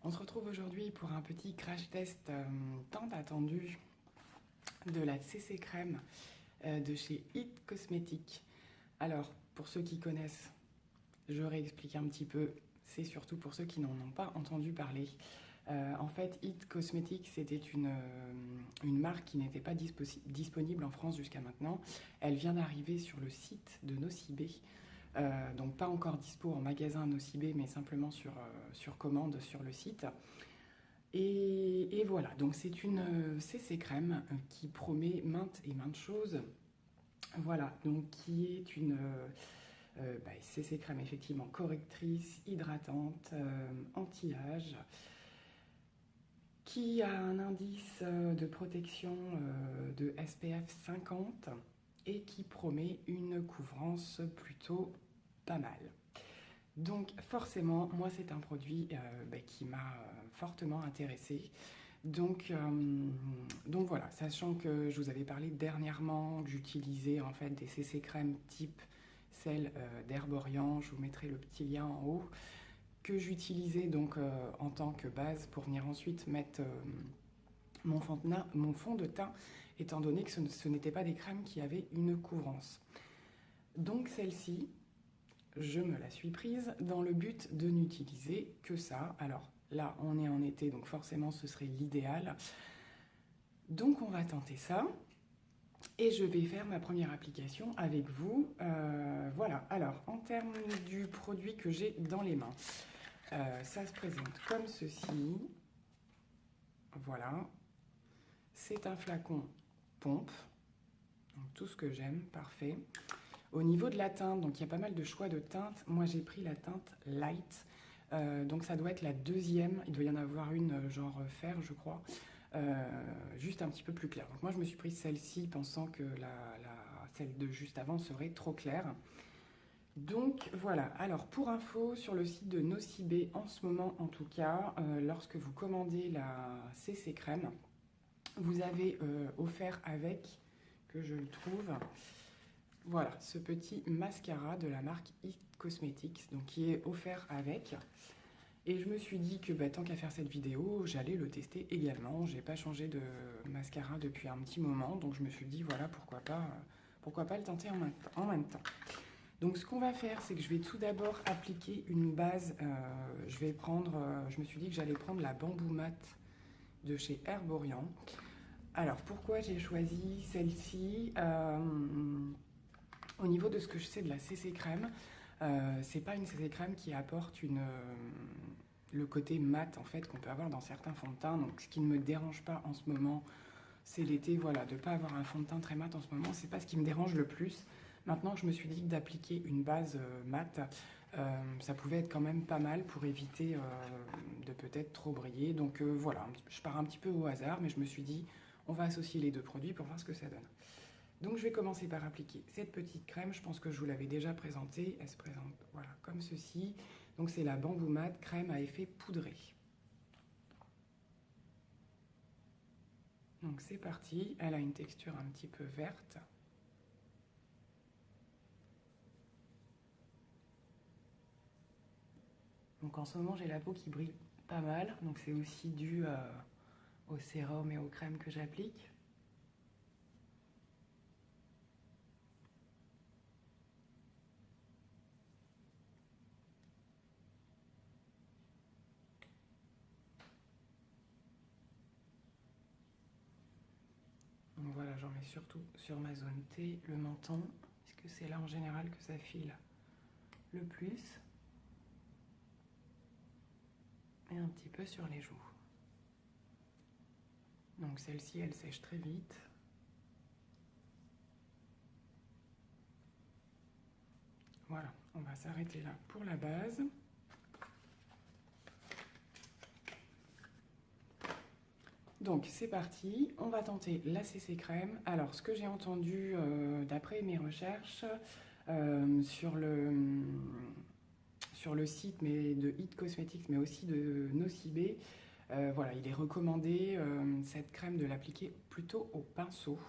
On se retrouve aujourd'hui pour un petit crash test tant attendu de la CC Crème de chez It Cosmetics. Alors, pour ceux qui connaissent, je réexplique un petit peu. C'est surtout pour ceux qui n'en ont pas entendu parler. En fait, It Cosmetics, c'était une marque qui n'était pas disponible en France jusqu'à maintenant. Elle vient d'arriver sur le site de Nocibé. Donc pas encore dispo en magasin Nocibé, mais simplement sur commande sur le site. Et voilà, donc c'est une CC crème qui promet maintes et maintes choses. Voilà, donc qui est une CC crème effectivement correctrice, hydratante, anti-âge, qui a un indice de protection de SPF 50 et qui promet une couvrance plutôt pas mal. Donc forcément, moi c'est un produit qui m'a fortement intéressée. Donc voilà, sachant que je vous avais parlé dernièrement que j'utilisais en fait des CC crèmes type celle d'Herborian, je vous mettrai le petit lien en haut, que j'utilisais donc en tant que base pour venir ensuite mettre mon fond de teint, étant donné que ce n'étaient pas des crèmes qui avaient une couvrance. Donc celle-ci, je me la suis prise dans le but de n'utiliser que ça. Alors là, on est en été, donc forcément, ce serait l'idéal. Donc on va tenter ça. Et je vais faire ma première application avec vous. Voilà. Alors, en termes du produit que j'ai dans les mains, ça se présente comme ceci. Voilà. C'est un flacon pompe. Donc, tout ce que j'aime, parfait. Au niveau de la teinte, donc il y a pas mal de choix de teintes. Moi, j'ai pris la teinte Light. Donc ça doit être la deuxième. Il doit y en avoir une genre fer, je crois. Juste un petit peu plus claire. Donc moi, je me suis prise celle-ci pensant que celle de juste avant serait trop claire. Donc voilà. Alors pour info, sur le site de Nocibé, en ce moment en tout cas, lorsque vous commandez la CC Crème, vous avez offert avec, que je le trouve... Voilà, ce petit mascara de la marque It Cosmetics, donc qui est offert avec. Et je me suis dit que tant qu'à faire cette vidéo, j'allais le tester également. J'ai pas changé de mascara depuis un petit moment, donc je me suis dit voilà, pourquoi pas le tenter en même temps. Donc ce qu'on va faire, c'est que je vais tout d'abord appliquer une base. Je me suis dit que j'allais prendre la Bamboo Matte de chez Herborian. Alors pourquoi j'ai choisi celle-ci Au niveau de ce que je sais de la CC crème, c'est pas une CC crème qui apporte le côté mat en fait qu'on peut avoir dans certains fonds de teint. Donc ce qui ne me dérange pas en ce moment, c'est l'été, voilà, de ne pas avoir un fond de teint très mat en ce moment, c'est pas ce qui me dérange le plus. Maintenant, je me suis dit que d'appliquer une base mat, ça pouvait être quand même pas mal pour éviter de peut-être trop briller. Donc voilà, je pars un petit peu au hasard, mais je me suis dit, on va associer les deux produits pour voir ce que ça donne. Donc je vais commencer par appliquer cette petite crème, je pense que je vous l'avais déjà présentée, elle se présente voilà, comme ceci. Donc c'est la Bamboo Matte crème à effet poudré. Donc c'est parti, elle a une texture un petit peu verte. Donc en ce moment j'ai la peau qui brille pas mal, donc c'est aussi dû au sérum et aux crèmes que j'applique. Donc voilà, j'en mets surtout sur ma zone T, le menton, puisque c'est là en général que ça file le plus. Et un petit peu sur les joues. Donc celle-ci, elle sèche très vite. Voilà, on va s'arrêter là pour la base. Donc c'est parti, on va tenter la CC crème. Alors ce que j'ai entendu d'après mes recherches sur le site de It Cosmetics, mais aussi de Nocibé, voilà, il est recommandé cette crème de l'appliquer plutôt au pinceau.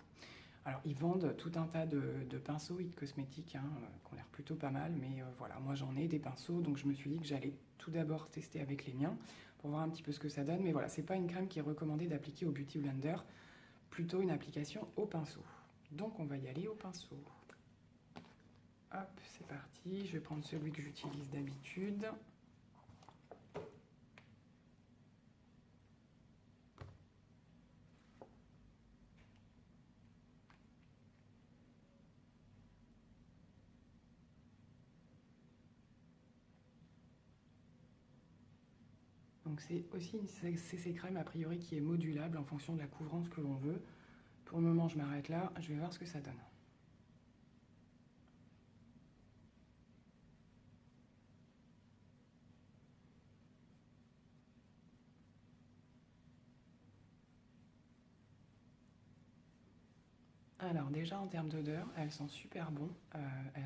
Alors, ils vendent tout un tas de pinceaux It Cosmetics hein, qui ont l'air plutôt pas mal, mais voilà, moi j'en ai des pinceaux, donc je me suis dit que j'allais tout d'abord tester avec les miens pour voir un petit peu ce que ça donne. Mais voilà, c'est pas une crème qui est recommandée d'appliquer au Beauty Blender, plutôt une application au pinceau. Donc on va y aller au pinceau. Hop, c'est parti. Je vais prendre celui que j'utilise d'habitude. Donc c'est aussi une CC crème a priori qui est modulable en fonction de la couvrance que l'on veut. Pour le moment, je m'arrête là. Je vais voir ce que ça donne. Alors déjà en termes d'odeur, elles sont super bon.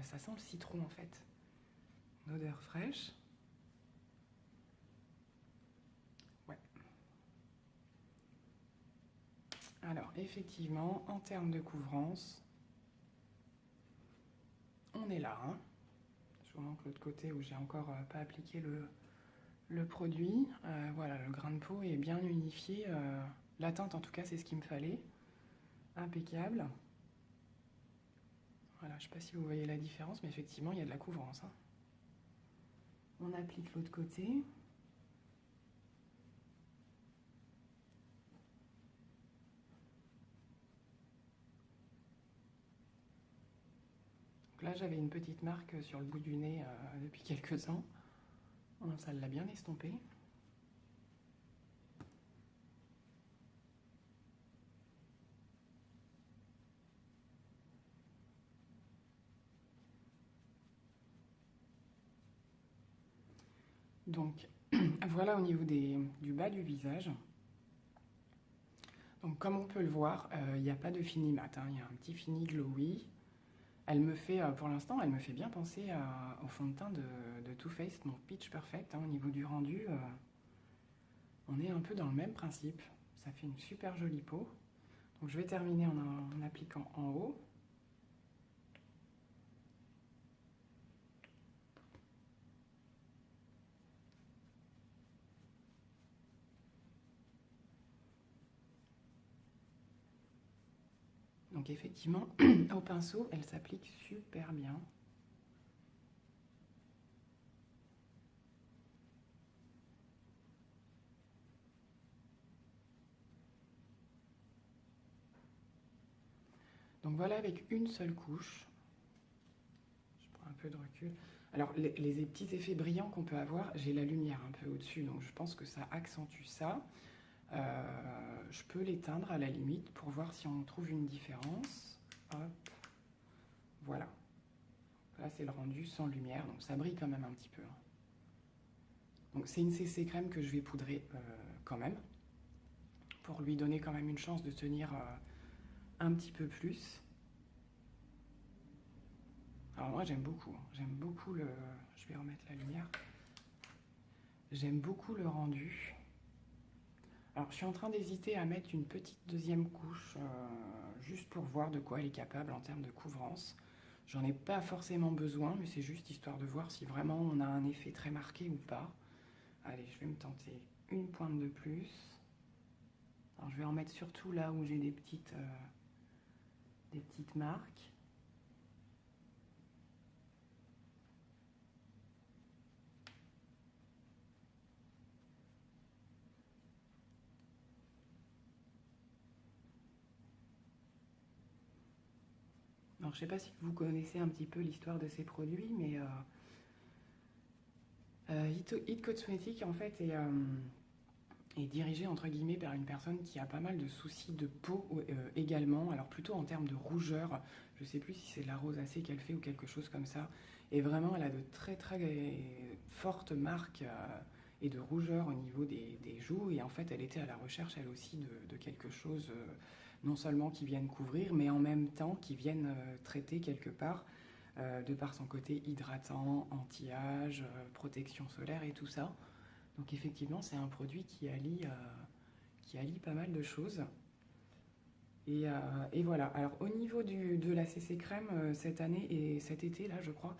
Ça sent le citron en fait. Une odeur fraîche. Ouais. Alors effectivement, en termes de couvrance, on est là. Hein. Je vous montre l'autre côté où j'ai encore pas appliqué le produit. Voilà, le grain de peau est bien unifié. La teinte en tout cas, c'est ce qu'il me fallait. Impeccable. Voilà, je ne sais pas si vous voyez la différence, mais effectivement, il y a de la couvrance. Hein. On applique l'autre côté. Donc là, j'avais une petite marque sur le bout du nez depuis quelques temps. Ça l'a bien estompé. Donc voilà au niveau du bas du visage. Donc comme on peut le voir, il n'y a pas de fini mat, hein, il y a un petit fini glowy. Elle me fait, pour l'instant, elle me fait bien penser au fond de teint de Too Faced, donc Pitch Perfect. Hein, au niveau du rendu, on est un peu dans le même principe. Ça fait une super jolie peau. Donc je vais terminer en appliquant en haut. Donc effectivement, au pinceau, elle s'applique super bien. Donc voilà, avec une seule couche. Je prends un peu de recul. Alors les petits effets brillants qu'on peut avoir, j'ai la lumière un peu au-dessus, donc je pense que ça accentue ça. Je peux l'éteindre à la limite pour voir si on trouve une différence. Hop. Voilà. Là, c'est le rendu sans lumière, donc ça brille quand même un petit peu. Donc c'est une CC crème que je vais poudrer quand même, pour lui donner quand même une chance de tenir un petit peu plus. Alors moi j'aime beaucoup le... Je vais remettre la lumière. J'aime beaucoup le rendu. Alors je suis en train d'hésiter à mettre une petite deuxième couche, juste pour voir de quoi elle est capable en termes de couvrance. J'en ai pas forcément besoin, mais c'est juste histoire de voir si vraiment on a un effet très marqué ou pas. Allez, je vais me tenter une pointe de plus. Alors je vais en mettre surtout là où j'ai des petites marques. Alors je sais pas si vous connaissez un petit peu l'histoire de ces produits, mais It Cosmetics en fait est dirigé entre guillemets par une personne qui a pas mal de soucis de peau également, alors plutôt en termes de rougeur. Je sais plus si c'est de la rosacée qu'elle fait ou quelque chose comme ça. Et vraiment, elle a de très très fortes marques et de rougeur au niveau des joues. Et en fait, elle était à la recherche elle aussi de quelque chose non seulement qui vienne couvrir, mais en même temps qui vienne traiter quelque part. De par son côté hydratant, anti-âge, protection solaire et tout ça. Donc effectivement, c'est un produit qui allie pas mal de choses. Et voilà. Alors au niveau de la CC Crème, cette année et cet été, là je crois,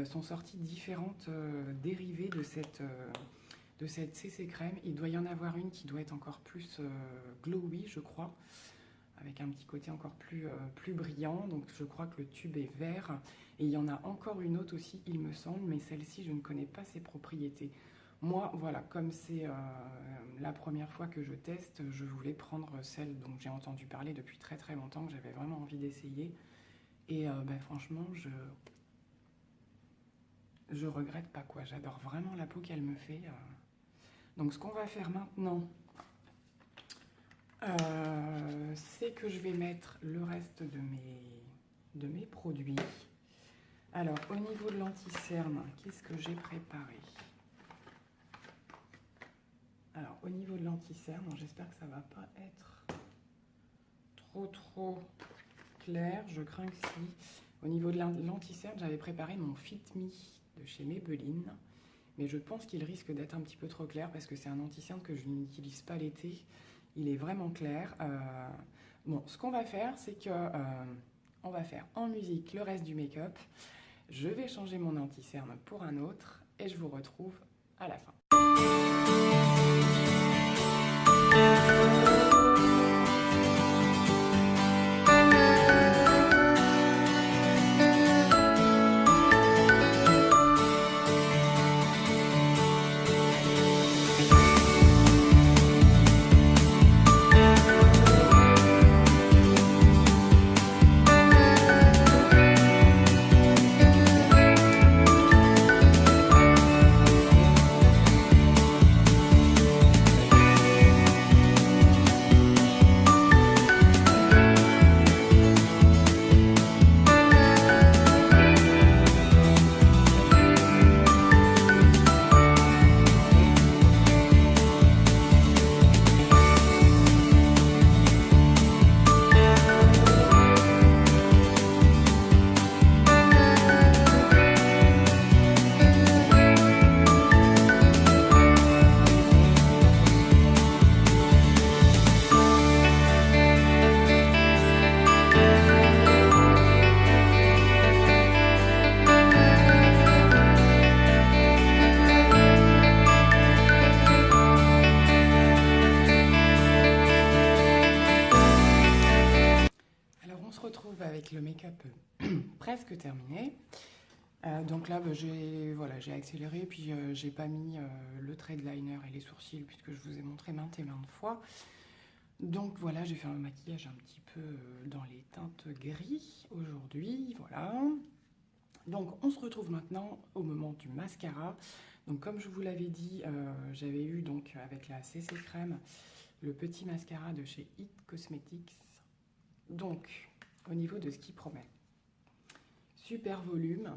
sont sorties différentes dérivées de cette CC Crème. Il doit y en avoir une qui doit être encore plus glowy, je crois, avec un petit côté encore plus brillant. Donc je crois que le tube est vert. Et il y en a encore une autre aussi, il me semble, mais celle-ci, je ne connais pas ses propriétés. Moi, voilà, comme c'est la première fois que je teste, je voulais prendre celle dont j'ai entendu parler depuis très très longtemps, que j'avais vraiment envie d'essayer. Et franchement, je regrette pas quoi. J'adore vraiment la peau qu'elle me fait. Donc ce qu'on va faire maintenant, c'est que je vais mettre le reste de mes produits. Alors, au niveau de l'anti-cerne, qu'est-ce que j'ai préparé? Alors, au niveau de l'anti-cerne, j'espère que ça va pas être trop clair. Je crains que si. Au niveau de l'anti-cerne, j'avais préparé mon Fit Me de chez Maybelline. Mais je pense qu'il risque d'être un petit peu trop clair parce que c'est un anti-cerne que je n'utilise pas l'été. Il est vraiment clair. Bon, ce qu'on va faire, c'est que on va faire en musique le reste du make-up. Je vais changer mon anti-cerne pour un autre et je vous retrouve à la fin. Avec le make-up presque terminé. Donc là, j'ai accéléré, puis j'ai pas mis le trait de liner et les sourcils puisque je vous ai montré maintes et maintes fois. Donc voilà, j'ai fait un maquillage un petit peu dans les teintes gris aujourd'hui, voilà. Donc on se retrouve maintenant au moment du mascara. Donc comme je vous l'avais dit, j'avais eu donc avec la CC Crème le petit mascara de chez It Cosmetics. Donc au niveau de ce qu'il promet. Super volume.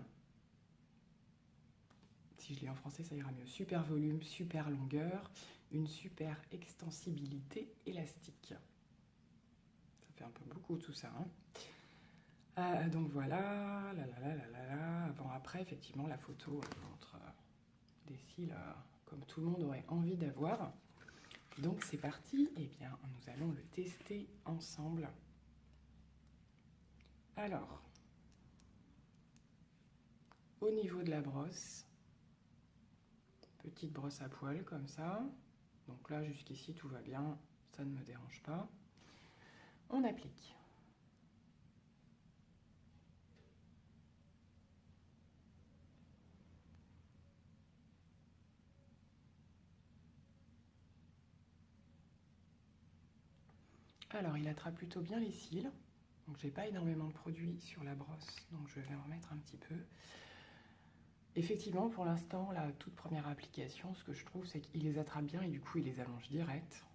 Si je lis en français, ça ira mieux. Super volume, super longueur, une super extensibilité élastique. Ça fait un peu beaucoup tout ça. Hein. Donc voilà, avant-après, effectivement, la photo montre des cils comme tout le monde aurait envie d'avoir. Donc c'est parti, et bien nous allons le tester ensemble. Alors, au niveau de la brosse, petite brosse à poils comme ça. Donc là, jusqu'ici, tout va bien, ça ne me dérange pas. On applique. Alors, il attrape plutôt bien les cils. Donc j'ai pas énormément de produits sur la brosse, donc je vais en remettre un petit peu. Effectivement, pour l'instant, la toute première application, ce que je trouve, c'est qu'il les attrape bien et du coup, il les allonge direct.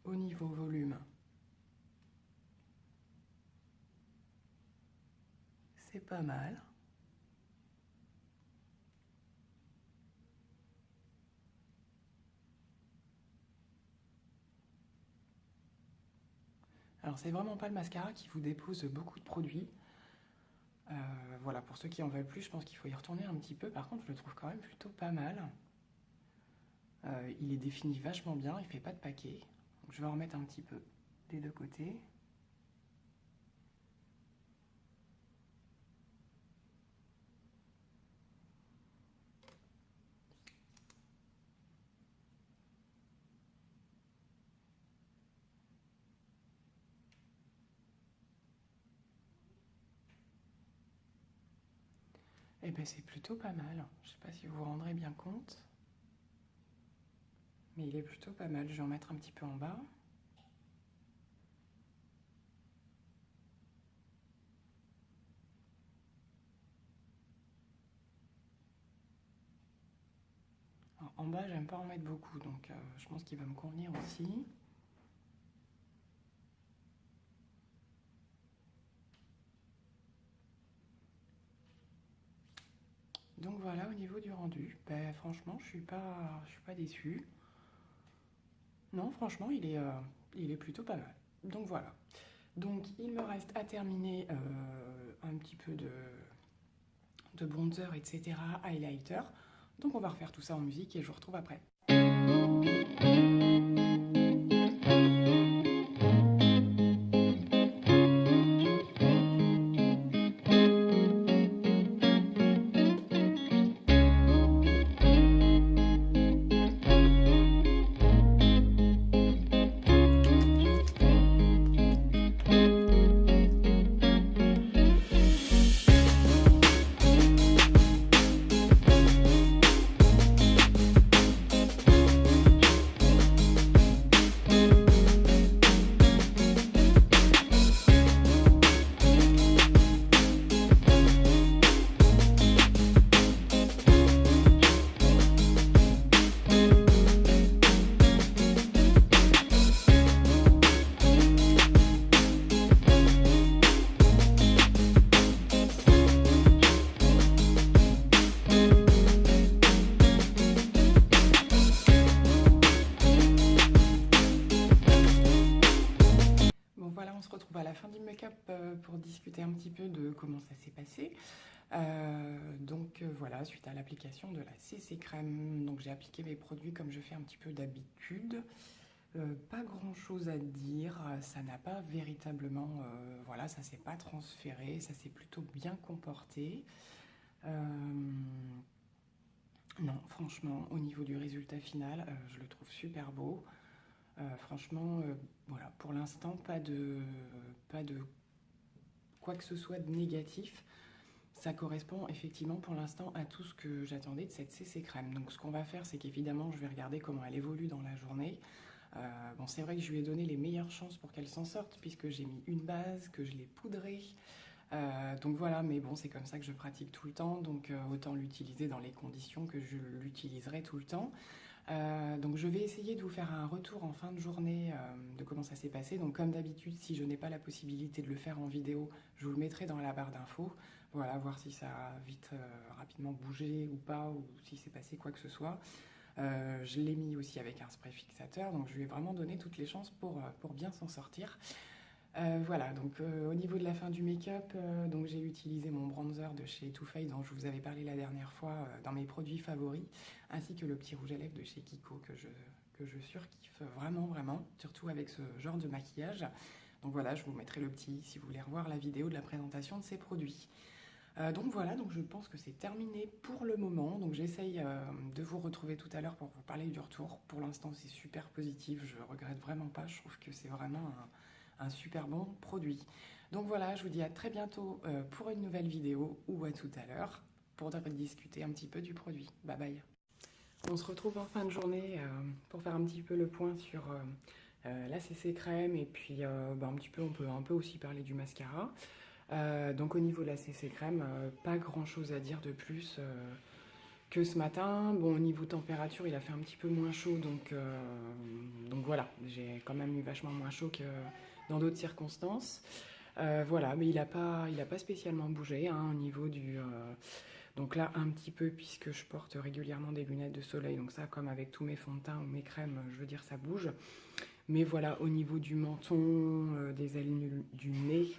Au niveau volume, c'est pas mal. Alors c'est vraiment pas le mascara qui vous dépose beaucoup de produits. Voilà, pour ceux qui en veulent plus, je pense qu'il faut y retourner un petit peu. Par contre, je le trouve quand même plutôt pas mal. Il est défini vachement bien, il fait pas de paquet. Donc, je vais en remettre un petit peu des deux côtés. Et bien c'est plutôt pas mal. Je sais pas si vous vous rendrez bien compte. Mais il est plutôt pas mal. Je vais en mettre un petit peu en bas. Alors, en bas, j'aime pas en mettre beaucoup, donc je pense qu'il va me convenir aussi. Donc voilà, au niveau du rendu, ben, franchement, je suis pas déçue. Non, franchement, il est plutôt pas mal. Donc voilà. Donc il me reste à terminer un petit peu de bronzer, etc., highlighter. Donc on va refaire tout ça en musique et je vous retrouve après. On se retrouve à la fin du make-up pour discuter un petit peu de comment ça s'est passé. Voilà, suite à l'application de la CC Crème, donc j'ai appliqué mes produits comme je fais un petit peu d'habitude. Pas grand chose à dire, ça n'a pas véritablement, voilà, ça s'est pas transféré, ça s'est plutôt bien comporté. Non, franchement, au niveau du résultat final, je le trouve super beau. Franchement, voilà, pour l'instant, pas de quoi que ce soit de négatif. Ça correspond effectivement pour l'instant à tout ce que j'attendais de cette CC Crème. Donc ce qu'on va faire, c'est qu'évidemment, je vais regarder comment elle évolue dans la journée. Bon, c'est vrai que je lui ai donné les meilleures chances pour qu'elle s'en sorte, puisque j'ai mis une base, que je l'ai poudrée. Donc voilà, mais bon, c'est comme ça que je pratique tout le temps, donc autant l'utiliser dans les conditions que je l'utiliserai tout le temps. Donc je vais essayer de vous faire un retour en fin de journée de comment ça s'est passé. Donc comme d'habitude, si je n'ai pas la possibilité de le faire en vidéo, je vous le mettrai dans la barre d'infos. Voilà, voir si ça a vite, rapidement bougé ou pas, ou si c'est passé quoi que ce soit. Je l'ai mis aussi avec un spray fixateur, donc je lui ai vraiment donné toutes les chances pour bien s'en sortir. Voilà, donc au niveau de la fin du make-up, donc j'ai utilisé mon bronzer de chez Too Faced dont je vous avais parlé la dernière fois dans mes produits favoris, ainsi que le petit rouge à lèvres de chez Kiko que je surkiffe vraiment, vraiment, surtout avec ce genre de maquillage. Donc voilà, je vous mettrai le petit si vous voulez revoir la vidéo de la présentation de ces produits. Donc voilà, donc je pense que c'est terminé pour le moment. Donc j'essaye de vous retrouver tout à l'heure pour vous parler du retour. Pour l'instant, c'est super positif, je regrette vraiment pas, je trouve que c'est vraiment un super bon produit. Donc voilà, je vous dis à très bientôt pour une nouvelle vidéo ou à tout à l'heure pour discuter un petit peu du produit. Bye bye. On se retrouve en fin de journée pour faire un petit peu le point sur la CC Crème et puis un petit peu, on peut un peu aussi parler du mascara. Donc au niveau de la CC Crème, pas grand chose à dire de plus que ce matin. Bon, au niveau température, il a fait un petit peu moins chaud, donc voilà, j'ai quand même eu vachement moins chaud que dans d'autres circonstances. Voilà, mais il a pas spécialement bougé hein, au niveau du... donc là, un petit peu, puisque je porte régulièrement des lunettes de soleil, donc ça, comme avec tous mes fonds de teint ou mes crèmes, je veux dire, ça bouge. Mais voilà, au niveau du menton, des ailes du nez,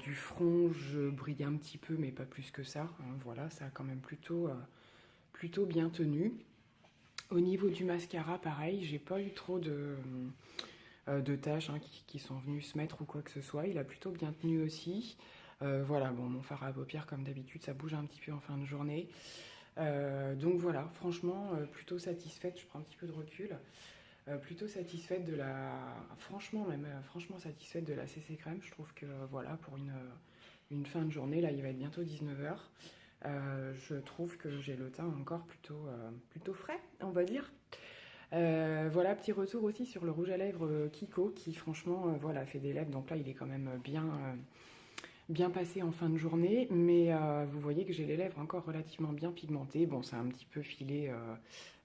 du front, je brille un petit peu, mais pas plus que ça. Hein, voilà, ça a quand même plutôt bien tenu. Au niveau du mascara, pareil, j'ai pas eu trop de tâches hein, qui sont venues se mettre ou quoi que ce soit. Il a plutôt bien tenu aussi. Voilà, bon, mon fard à paupières, comme d'habitude, ça bouge un petit peu en fin de journée. Donc voilà, franchement, plutôt satisfaite. Je prends un petit peu de recul. Plutôt satisfaite de la... Franchement, même franchement satisfaite de la CC Crème. Je trouve que voilà, pour une fin de journée, là, il va être bientôt 19h. Je trouve que j'ai le teint encore plutôt frais, on va dire. Voilà, petit retour aussi sur le rouge à lèvres Kiko, qui franchement, voilà, fait des lèvres. Donc là, il est quand même bien passé en fin de journée. Mais vous voyez que j'ai les lèvres encore relativement bien pigmentées. Bon, c'est un petit peu filé,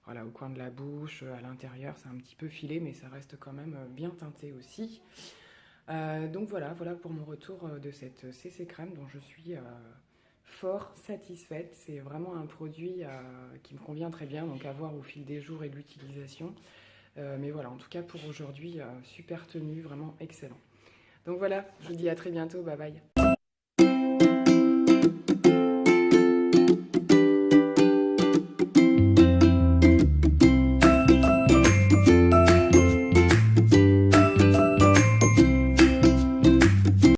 voilà, au coin de la bouche, à l'intérieur, c'est un petit peu filé, mais ça reste quand même bien teinté aussi. Donc voilà pour mon retour de cette CC Crème dont je suis fort satisfaite. C'est vraiment un produit qui me convient très bien, donc à voir au fil des jours et de l'utilisation. Mais voilà, en tout cas pour aujourd'hui, super tenue, vraiment excellent. Donc voilà, je vous dis à très bientôt, bye bye.